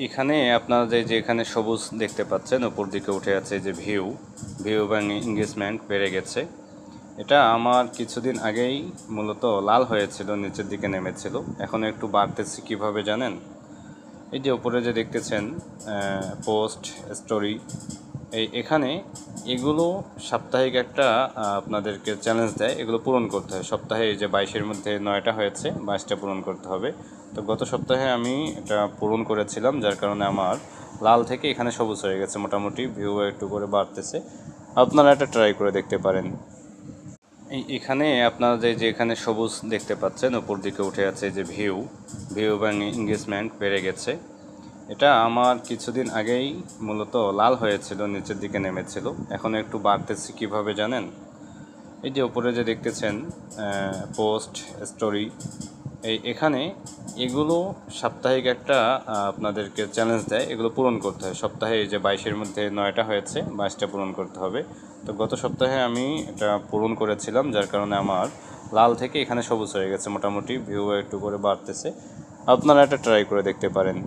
এখানে আপনারা যে এখানে সবুজ দেখতে পাচ্ছেন, উপর দিকে উঠে আছে যে ভিউ এবং এঙ্গেজমেন্ট বেড়ে গেছে। এটা আমার কিছুদিন আগেই মূলত লাল হয়েছিল, নিচের দিকে নেমেছিল, এখন একটু বাড়তেছে। কিভাবে জানেন? এই যে উপরে যে দেখতেছেন পোস্ট স্টোরি, এখানে এগুলো সাপ্তাহিক একটা আপনাদেরকে চ্যালেঞ্জ দেয়, এগুলো পূরণ করতে হয় সপ্তাহে। এই যে 22-এর মধ্যে 9টা হয়েছে, 22টা পূরণ করতে হবে। তো গত সপ্তাহে আমি এটা পূরণ করেছিলাম, যার কারণে আমার লাল থেকে এখানে সবুজ হয়ে গেছে। মোটামুটি ভিউ একটু করে বাড়তেছে। আপনারা এটা ট্রাই করে দেখতে পারেন। এখানে আপনারা যে এখানে সবুজ দেখতে পাচ্ছেন, উপর দিকে উঠে আছে যে ভিউ এবং এঙ্গেজমেন্ট বেড়ে গেছে। এটা আমার কিছুদিন আগেই মূলত লাল হয়েছিল, নিচের দিকে নেমেছিল, এখন একটু বাড়তেছে। কিভাবে জানেন? এই যে উপরে যে দেখতেছেন পোস্ট স্টোরি, এখানে এগুলো সাপ্তাহিক একটা আপনাদেরকে চ্যালেঞ্জ দেয়, এগুলো পূরণ করতে হয় সপ্তাহে। এই যে 22-এর মধ্যে 9টা হয়েছে, 22টা পূরণ করতে হবে। তো গত সপ্তাহে আমি এটা পূরণ করেছিলাম, যার কারণে আমার লাল থেকে এখানে সবুজ হয়ে গেছে। মোটামুটি ভিউ একটু করে বাড়তেছে। আপনারা এটা ট্রাই করে দেখতে পারেন।